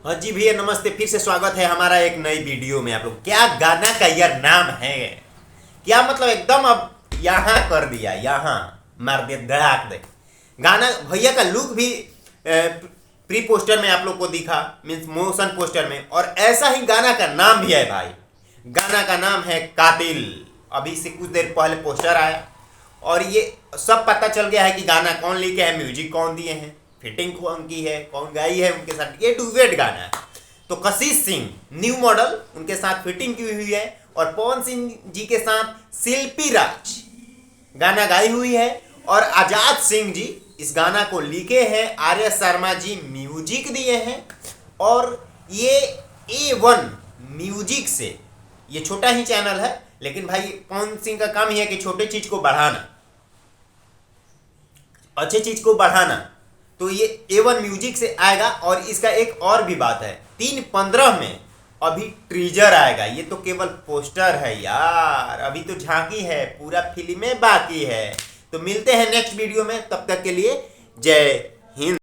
हाँ जी भैया, नमस्ते। फिर से स्वागत है हमारा एक नई वीडियो में। आप लोग, क्या गाना का यह नाम है, क्या मतलब एकदम अब यहाँ कर दिया, यहाँ मार दिया, धड़ाक दे। गाना भैया का लुक भी प्री पोस्टर में आप लोग को दिखा, मीन्स मोशन पोस्टर में, और ऐसा ही गाना का नाम भी है भाई। गाना का नाम है कातिल। अभी से कुछ देर पहले पोस्टर आया और ये सब पता चल गया है कि गाना कौन लिखे है, म्यूजिक कौन दिए हैं, फिटिंग कौन की है, कौन गाई है उनके साथ। ये डुएट गाना है। तो कशिश सिंह न्यू मॉडल उनके साथ फिटिंग की हुई है, और पवन सिंह जी के साथ शिल्पी राज गाना गाई हुई है, और आजाद सिंह जी इस गाना को लिखे हैं। आर्य शर्मा जी म्यूजिक दिए हैं, और ये A1 म्यूजिक से, ये छोटा ही चैनल है, लेकिन भाई पवन सिंह का काम ही है कि छोटे चीज को बढ़ाना, अच्छे चीज को बढ़ाना। तो ये A1 म्यूजिक से आएगा। और इसका एक और भी बात है, 3/15 में अभी ट्रीजर आएगा। ये तो केवल पोस्टर है यार, अभी तो झांकी है, पूरा फिल्में बाकी है। तो मिलते हैं नेक्स्ट वीडियो में, तब तक के लिए जय हिंद।